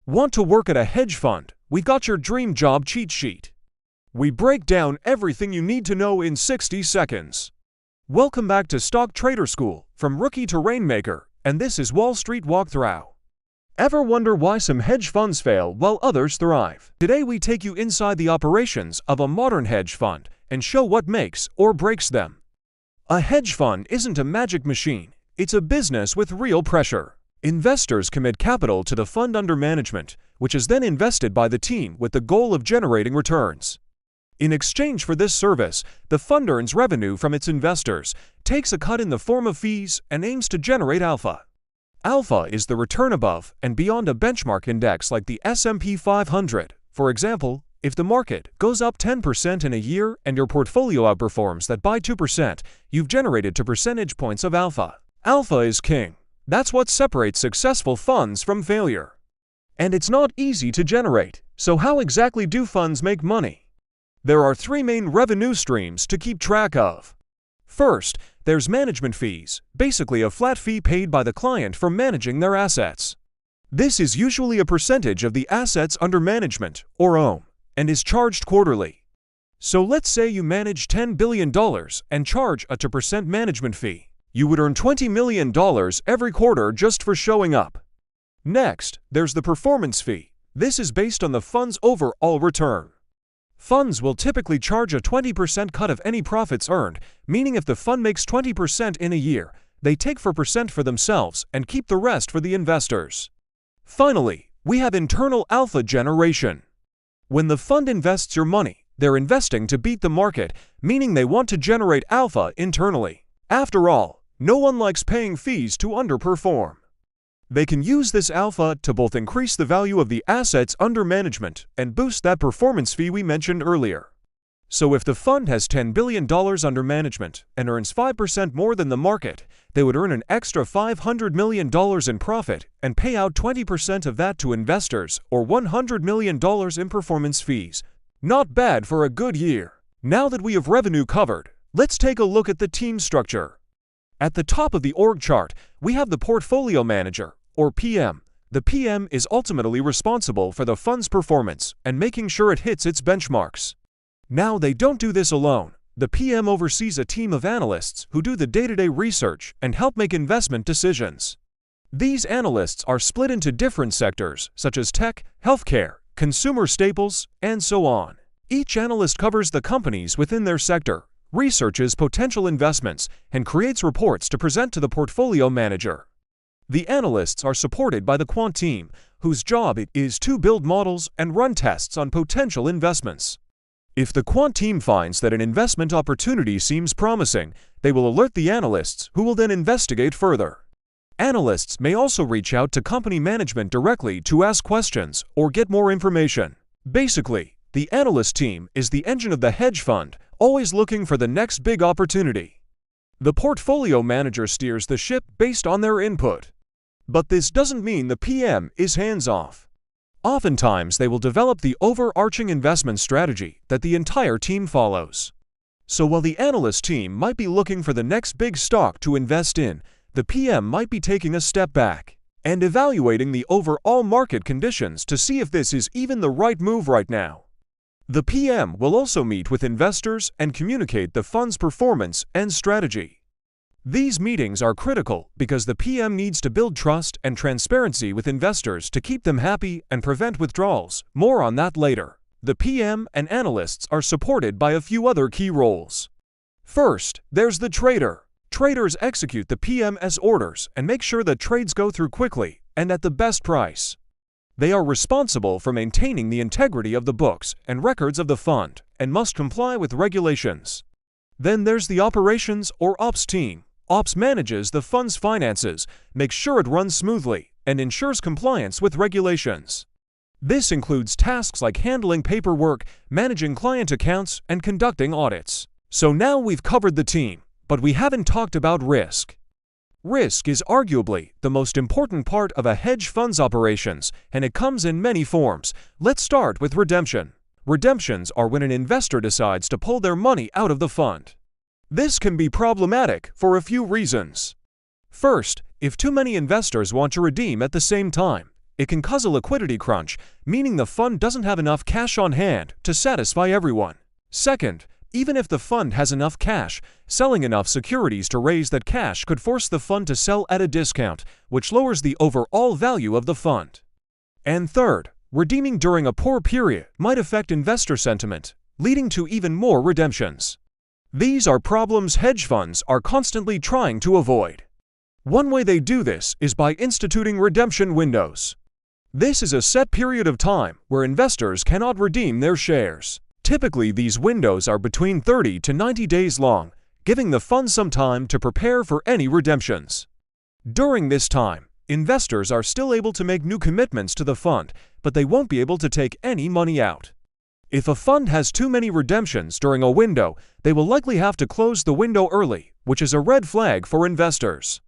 Want to work at a hedge fund? We got your dream job cheat sheet. We break down everything you need to know in 60 seconds. Welcome back to Stock Trader School, from rookie to Rainmaker, and this is Wall Street Walkthrough. Ever wonder why some hedge funds fail while others thrive? Today we take you inside the operations of a modern hedge fund and show what makes or breaks them. A hedge fund isn't a magic machine, it's a business with real pressure. Investors commit capital to the fund under management, which is then invested by the team with the goal of generating returns. In exchange for this service, the fund earns revenue from its investors, takes a cut in the form of fees, and aims to generate alpha. Alpha is the return above and beyond a benchmark index like the S&P 500. For example, if the market goes up 10% in a year and your portfolio outperforms that by 2%, you've generated 2 percentage points of alpha. Alpha is king. That's what separates successful funds from failure. And it's not easy to generate. So how exactly do funds make money? There are 3 main revenue streams to keep track of. First, there's management fees, basically a flat fee paid by the client for managing their assets. This is usually a percentage of the assets under management, or OM, and is charged quarterly. So let's say you manage $10 billion and charge a 2% management fee. You would earn $20 million every quarter just for showing up. Next, there's the performance fee. This is based on the fund's overall return. Funds will typically charge a 20% cut of any profits earned, meaning if the fund makes 20% in a year, they take 4% for themselves and keep the rest for the investors. Finally, we have internal alpha generation. When the fund invests your money, they're investing to beat the market, meaning they want to generate alpha internally. After all, no one likes paying fees to underperform. They can use this alpha to both increase the value of the assets under management and boost that performance fee we mentioned earlier. So if the fund has $10 billion under management and earns 5% more than the market, they would earn an extra $500 million in profit and pay out 20% of that to investors, or $100 million in performance fees. Not bad for a good year. Now that we have revenue covered, let's take a look at the team structure. At the top of the org chart, we have the portfolio manager, or PM. The PM is ultimately responsible for the fund's performance and making sure it hits its benchmarks. Now, they don't do this alone. The PM oversees a team of analysts who do the day-to-day research and help make investment decisions. These analysts are split into different sectors, such as tech, healthcare, consumer staples, and so on. Each analyst covers the companies within their sector, researches potential investments, and creates reports to present to the portfolio manager. The analysts are supported by the Quant team, whose job it is to build models and run tests on potential investments. If the Quant team finds that an investment opportunity seems promising, they will alert the analysts, who will then investigate further. Analysts may also reach out to company management directly to ask questions or get more information. Basically, the analyst team is the engine of the hedge fund, always looking for the next big opportunity. The portfolio manager steers the ship based on their input. But this doesn't mean the PM is hands-off. Oftentimes, they will develop the overarching investment strategy that the entire team follows. So while the analyst team might be looking for the next big stock to invest in, the PM might be taking a step back and evaluating the overall market conditions to see if this is even the right move right now. The PM will also meet with investors and communicate the fund's performance and strategy. These meetings are critical because the PM needs to build trust and transparency with investors to keep them happy and prevent withdrawals. More on that later. The PM and analysts are supported by a few other key roles. First, there's the trader. Traders execute the PM's orders and make sure that trades go through quickly and at the best price. They are responsible for maintaining the integrity of the books and records of the fund and must comply with regulations. Then there's the operations or ops team. Ops manages the fund's finances, makes sure it runs smoothly, and ensures compliance with regulations. This includes tasks like handling paperwork, managing client accounts, and conducting audits. So now we've covered the team, but we haven't talked about risk. Risk is arguably the most important part of a hedge fund's operations, and it comes in many forms. Let's start with redemption. Redemptions are when an investor decides to pull their money out of the fund. This can be problematic for a few reasons. First, if too many investors want to redeem at the same time, it can cause a liquidity crunch, meaning the fund doesn't have enough cash on hand to satisfy everyone. Second, even if the fund has enough cash, selling enough securities to raise that cash could force the fund to sell at a discount, which lowers the overall value of the fund. And third, redeeming during a poor period might affect investor sentiment, leading to even more redemptions. These are problems hedge funds are constantly trying to avoid. One way they do this is by instituting redemption windows. This is a set period of time where investors cannot redeem their shares. Typically, these windows are between 30 to 90 days long, giving the fund some time to prepare for any redemptions. During this time, investors are still able to make new commitments to the fund, but they won't be able to take any money out. If a fund has too many redemptions during a window, they will likely have to close the window early, which is a red flag for investors.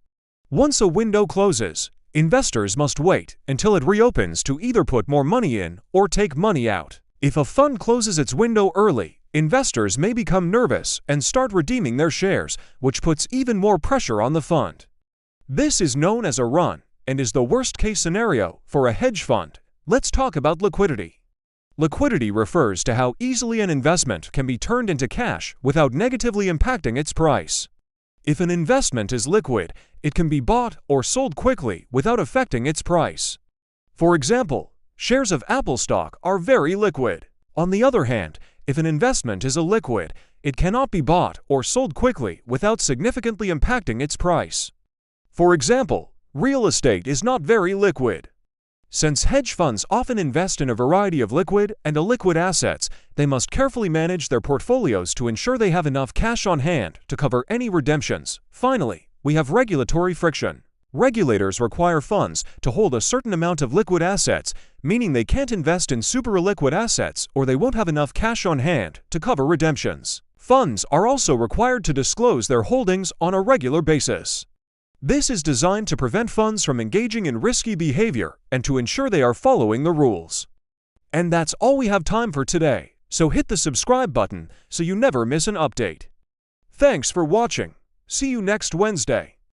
Once a window closes, investors must wait until it reopens to either put more money in or take money out. If a fund closes its window early, investors may become nervous and start redeeming their shares, which puts even more pressure on the fund. This is known as a run and is the worst-case scenario for a hedge fund. Let's talk about liquidity. Liquidity refers to how easily an investment can be turned into cash without negatively impacting its price. If an investment is liquid, it can be bought or sold quickly without affecting its price. For example, shares of Apple stock are very liquid. On the other hand, if an investment is illiquid, it cannot be bought or sold quickly without significantly impacting its price. For example, real estate is not very liquid. Since hedge funds often invest in a variety of liquid and illiquid assets, they must carefully manage their portfolios to ensure they have enough cash on hand to cover any redemptions. Finally, we have regulatory friction. Regulators require funds to hold a certain amount of liquid assets, meaning they can't invest in super illiquid assets or they won't have enough cash on hand to cover redemptions. Funds are also required to disclose their holdings on a regular basis. This is designed to prevent funds from engaging in risky behavior and to ensure they are following the rules. And that's all we have time for today, so hit the subscribe button so you never miss an update. Thanks for watching. See you next Wednesday.